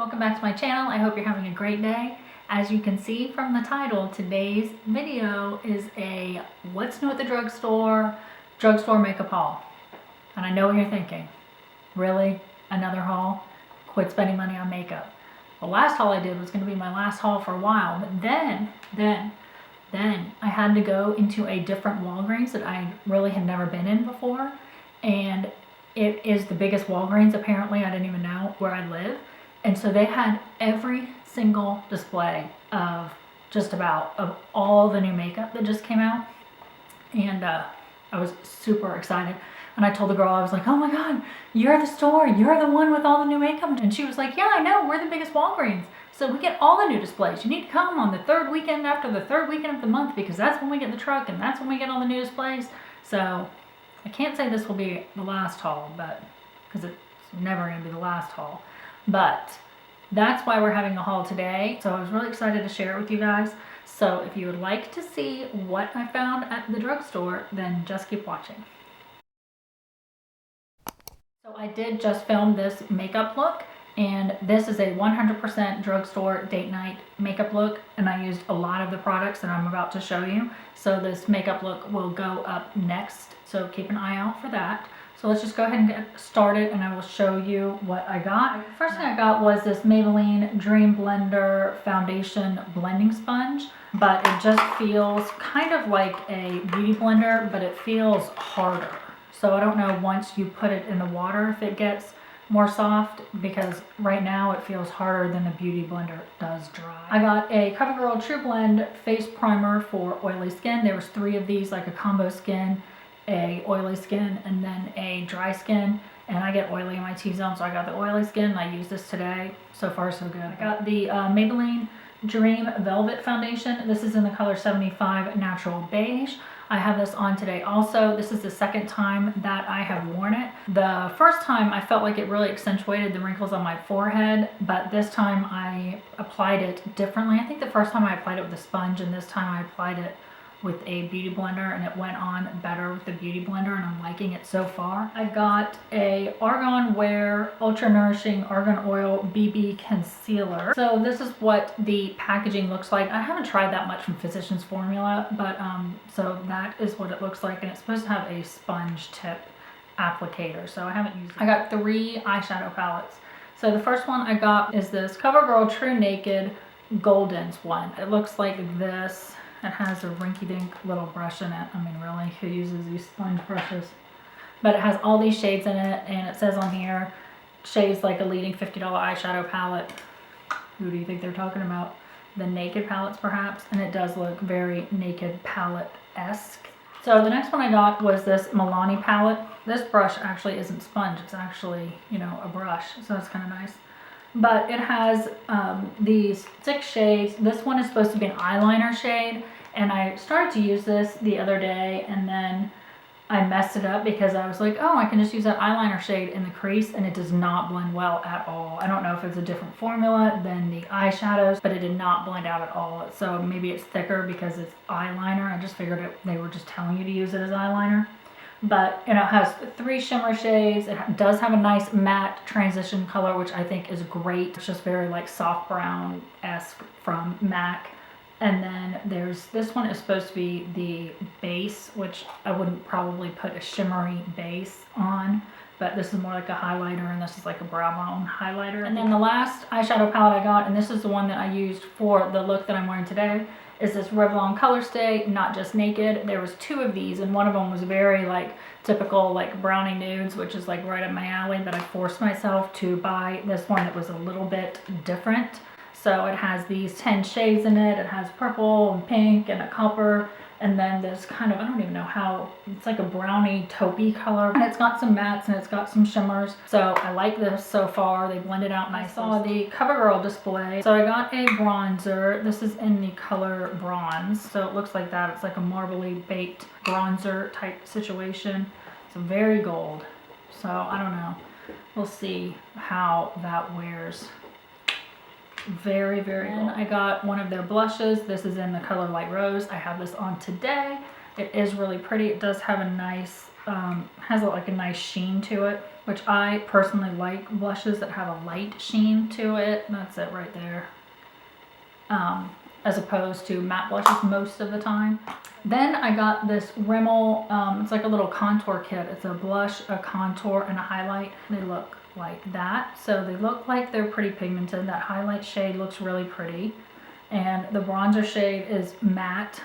welcome back to my channel. I hope you're having a great day. As you can see from the title, today's video is a what's new at the drugstore makeup haul. And I know what you're thinking. Really? Another haul? Quit spending money on makeup. The last haul I did was going to be my last haul for a while, but then I had to go into a different Walgreens that I really had never been in before, and it is the biggest Walgreens apparently. I didn't even know where I live. And so they had every single display of just about of all the new makeup that just came out. And I was super excited. And I told the girl, I was like, oh my God, you're the store. You're the one with all the new makeup. And she was like, yeah, I know. We're the biggest Walgreens. So we get all the new displays. You need to come on the third weekend after the third weekend of the month, because that's when we get the truck and that's when we get all the new displays. So I can't say this will be the last haul, but because it's never going to be the last haul. But that's why we're having a haul today. So I was really excited to share it with you guys. So if you would like to see what I found at the drugstore, then just keep watching. So I did just film this makeup look, and this is a 100% drugstore date night makeup look, and I used a lot of the products that I'm about to show you. So this makeup look will go up next, so keep an eye out for that. So let's just go ahead and get started, and I will show you what I got. First thing I got was this Maybelline Dream Blender Foundation Blending Sponge, but it just feels kind of like a beauty blender, but it feels harder. So I don't know once you put it in the water if it gets more soft, because right now it feels harder than the beauty blender does dry. I got a CoverGirl True Blend face primer for oily skin. There was 3 of these, like a combo skin, a oily skin, and then a dry skin. And I get oily in my T-zone, so I got the oily skin and I used this today. So far so good. I got the Maybelline Dream Velvet Foundation. This is in the color 75 Natural Beige. I have this on today also. This is the second time that I have worn it. The first time I felt like it really accentuated the wrinkles on my forehead, but this time I applied it differently. I think the first time I applied it with a sponge, and this time I applied it with a beauty blender, and it went on better with the beauty blender, and I'm liking it so far. I got a Argan Wear Ultra Nourishing Argan Oil BB Concealer. So this is what the packaging looks like. I haven't tried that much from Physicians Formula, but so that is what it looks like, and it's supposed to have a sponge tip applicator, so I haven't used it. I got 3 eyeshadow palettes. So the first one I got is this CoverGirl True Naked Golden's one. It looks like this. It has a rinky-dink little brush in it. I mean, really, who uses these sponge brushes? But it has all these shades in it, and it says on here, shades like a leading $50 eyeshadow palette. Who do you think they're talking about? The Naked palettes, perhaps? And it does look very Naked palette-esque. So the next one I got was this Milani palette. This brush actually isn't sponge. It's actually, you know, a brush. So that's kind of nice. But it has these 6 shades. This one is supposed to be an eyeliner shade, and I started to use this the other day, and then I messed it up because I was like, oh, I can just use that eyeliner shade in the crease, and it does not blend well at all. I don't know if it's a different formula than the eyeshadows, but it did not blend out at all. So maybe it's thicker because it's eyeliner. I just figured they were just telling you to use it as eyeliner. But it has 3 shimmer shades. It does have a nice matte transition color, which I think is great. It's just very like soft brown-esque from MAC. And then there's this one is supposed to be the base, which I wouldn't probably put a shimmery base on, but this is more like a highlighter, and this is like a brow bone highlighter. And then the last eyeshadow palette I got, and this is the one that I used for the look that I'm wearing today, is this Revlon Color Stay Not Just Naked. There was 2 of these, and one of them was very like typical like brownie nudes, which is like right up my alley, but I forced myself to buy this one that was a little bit different. So it has these 10 shades in it. It has purple and pink and a copper, and then this kind of, I don't even know how, it's like a brownie taupey color. And it's got some mattes and it's got some shimmers. So I like this so far. They blended out nice. I saw the CoverGirl display. So I got a bronzer. This is in the color bronze. So it looks like that. It's like a marbly baked bronzer type situation. It's very gold. So I don't know. We'll see how that wears. Very, very good. I got one of their blushes. This is in the color Light Rose. I have this on today. It is really pretty. It does have a nice has like a nice sheen to it, which I personally like blushes that have a light sheen to it. That's it right there. As opposed to matte blushes most of the time. Then I got this Rimmel, it's like a little contour kit. It's a blush, a contour, and a highlight. They look like that. So they look like they're pretty pigmented. That highlight shade looks really pretty. And the bronzer shade is matte.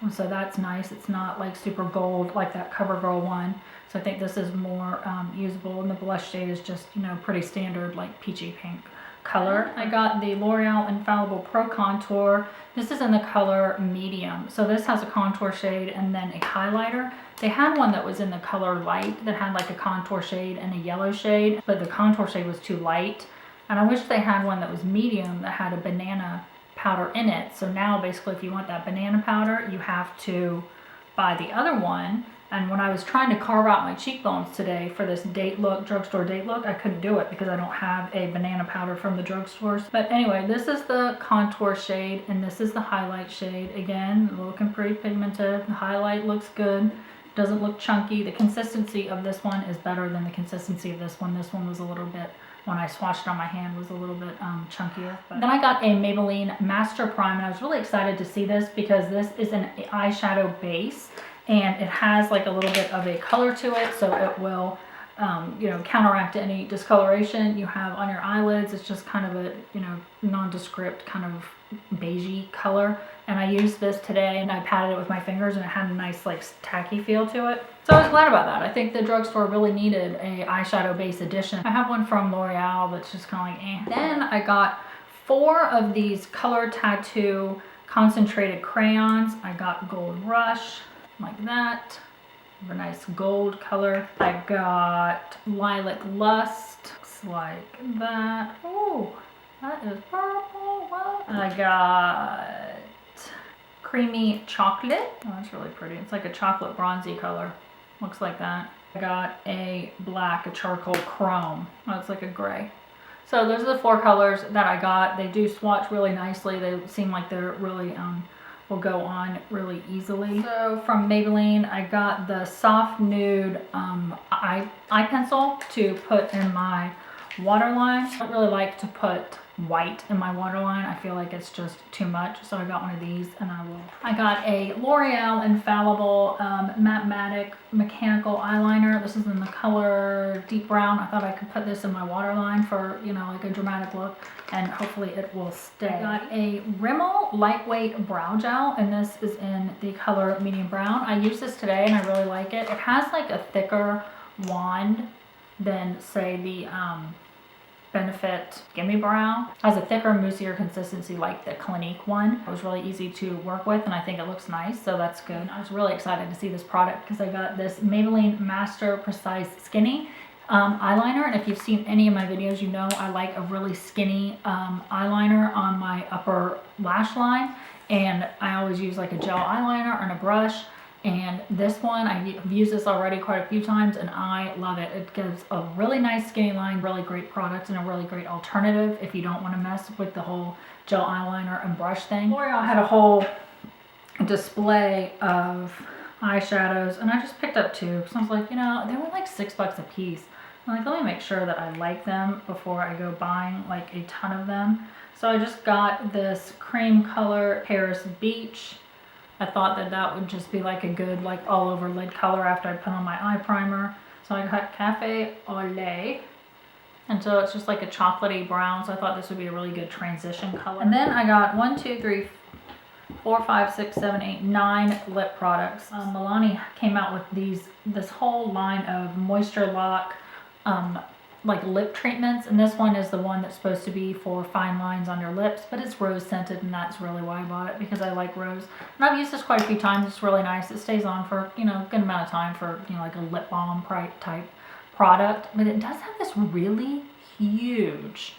So that's nice. It's not like super gold like that CoverGirl one. So I think this is more usable. And the blush shade is just, you know, pretty standard like peachy pink color. I got the L'Oreal Infallible Pro Contour. This is in the color medium. So this has a contour shade and then a highlighter. They had one that was in the color light that had like a contour shade and a yellow shade, but the contour shade was too light. And I wish they had one that was medium that had a banana powder in it. So now basically if you want that banana powder, you have to buy the other one. And when I was trying to carve out my cheekbones today for this date look, drugstore date look, I couldn't do it because I don't have a banana powder from the drugstores. But anyway, this is the contour shade and this is the highlight shade. Again, looking pretty pigmented. The highlight looks good. Doesn't look chunky. The consistency of this one is better than the consistency of this one. This one was a little bit, when I swatched on my hand, was a little bit chunkier. But then I got a Maybelline Master Prime and I was really excited to see this because this is an eyeshadow base. And it has like a little bit of a color to it, so it will, you know, counteract any discoloration you have on your eyelids. It's just kind of a, you know, nondescript kind of beigey color. And I used this today and I patted it with my fingers and it had a nice like tacky feel to it. So I was glad about that. I think the drugstore really needed a eyeshadow base edition. I have one from L'Oreal that's just kind of like eh. Then I got 4 of these Color Tattoo concentrated crayons. I got Gold Rush, like that, a nice gold color. I got Lilac Lust, looks like that. Oh, that is purple. What? I got Creamy Chocolate. Oh, that's really pretty. It's like a chocolate bronzy color. Looks like that. I got a black, a charcoal chrome. Oh, it's like a gray. So those are the 4 colors that I got. They do swatch really nicely. They seem like they're really will go on really easily. So from Maybelline, I got the soft nude eye pencil to put in my waterline. I don't really like to put white in my waterline. I feel like it's just too much. So I got one of these and I got a L'Oreal Infallible Matic mechanical eyeliner. This is in the color deep brown. I thought I could put this in my waterline for, you know, like a dramatic look and hopefully it will stay. I got a Rimmel lightweight brow gel and this is in the color medium brown. I used this today and I really like it. It has like a thicker wand than say the Benefit Gimme Brow. It has a thicker, moussier consistency like the Clinique one. It was really easy to work with and I think it looks nice, so that's good. I was really excited to see this product because I got this Maybelline Master Precise Skinny eyeliner, and if you've seen any of my videos, you know I like a really skinny eyeliner on my upper lash line, and I always use like a gel eyeliner and a brush. And this one, I've used this already quite a few times and I love it. It gives a really nice skinny line, really great product, and a really great alternative if you don't want to mess with the whole gel eyeliner and brush thing. L'Oreal had a whole display of eyeshadows and I just picked up 2 because I was like, you know, they were like $6 a piece. I'm like, let me make sure that I like them before I go buying like a ton of them. So I just got this cream color Paris Beach. I thought that that would just be like a good like all over lid color after I put on my eye primer. So I got Cafe au Lait. And so it's just like a chocolatey brown. So I thought this would be a really good transition color. And then I got 1, 2, 3, 4, 5, 6, 7, 8, 9 lip products. Milani came out with this whole line of Moisture Lock like lip treatments, and this one is the one that's supposed to be for fine lines on your lips, but it's rose scented and that's really why I bought it, because I like rose. And I've used this quite a few times. It's really nice. It stays on for, you know, a good amount of time for, you know, like a lip balm type product, but it does have this really huge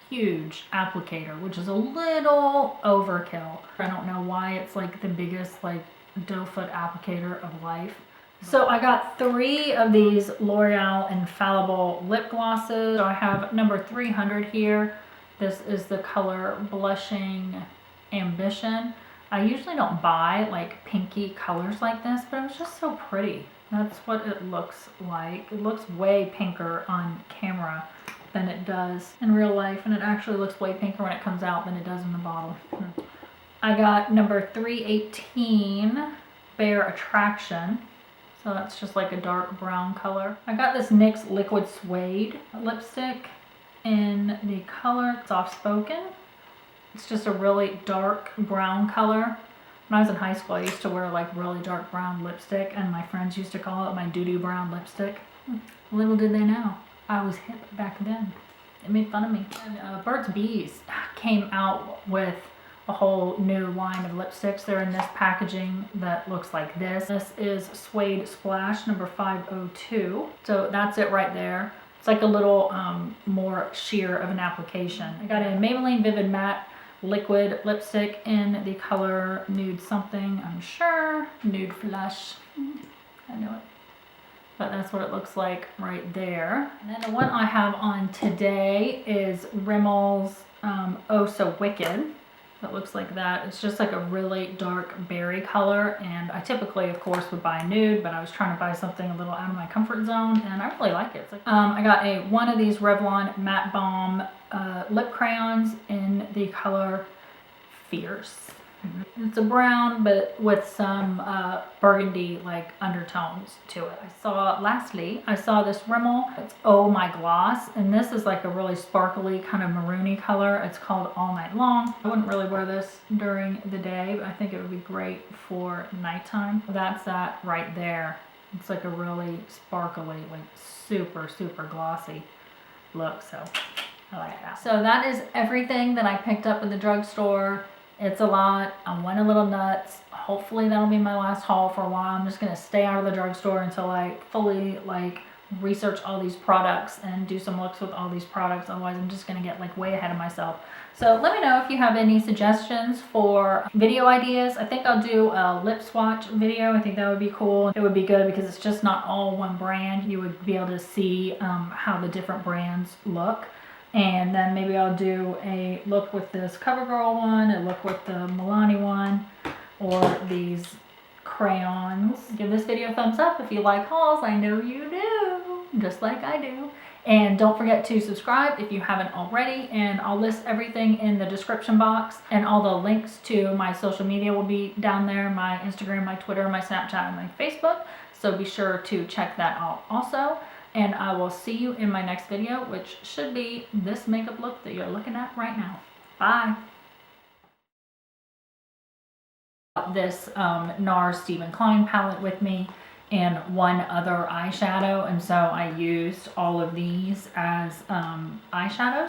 applicator, which is a little overkill. I don't know why it's like the biggest like doe foot applicator of life. So I got 3 of these L'Oreal Infallible lip glosses. So I have number 300 here. This is the color Blushing Ambition. I usually don't buy like pinky colors like this, but it was just so pretty. That's what it looks like. It looks way pinker on camera than it does in real life, and it actually looks way pinker when it comes out than it does in the bottle. I got number 318 Bare Attraction. So that's just like a dark brown color. I got this NYX Liquid Suede lipstick in the color Soft Spoken. It's just a really dark brown color. When I was in high school, I used to wear like really dark brown lipstick, and my friends used to call it my doo-doo brown lipstick. Little did they know, I was hip back then. They made fun of me. And Burt's Bees came out with a whole new line of lipsticks. They're in this packaging that looks like this. This is Suede Splash number 502. So that's it right there. It's like a little more sheer of an application. I got a Maybelline Vivid Matte liquid lipstick in the color Nude something, I'm sure. Nude Flush. I know it. But that's what it looks like right there. And then the one I have on today is Rimmel's Oh So Wicked. That looks like that. It's just like a really dark berry color, and I typically, of course, would buy Nude, but I was trying to buy something a little out of my comfort zone, and I really like it. It's like, I got one of these Revlon Matte Balm lip crayons in the color Fierce. It's a brown, but with some burgundy like undertones to it. Lastly, I saw this Rimmel. It's Oh My Gloss, and this is like a really sparkly kind of maroony color. It's called All Night Long. I wouldn't really wear this during the day, but I think it would be great for nighttime. That's that right there. It's like a really sparkly, like super, super glossy look, so I like that. So that is everything that I picked up in the drugstore. It's a lot. I went a little nuts. Hopefully that'll be my last haul for a while. I'm just going to stay out of the drugstore until I fully like research all these products and do some looks with all these products. Otherwise I'm just going to get like way ahead of myself. So let me know if you have any suggestions for video ideas. I think I'll do a lip swatch video. I think that would be cool. It would be good because it's just not all one brand. You would be able to see how the different brands look. And then maybe I'll do a look with this Covergirl one, a look with the Milani one, or these crayons. Give this video a thumbs up if you like hauls. I know you do, just like I do. And don't forget to subscribe if you haven't already. And I'll list everything in the description box. And all the links to my social media will be down there. My Instagram, my Twitter, my Snapchat, and my Facebook. So be sure to check that out also. And I will see you in my next video, which should be this makeup look that you're looking at right now. Bye. This NARS Stephen Klein palette with me and one other eyeshadow, and so I used all of these as eyeshadows.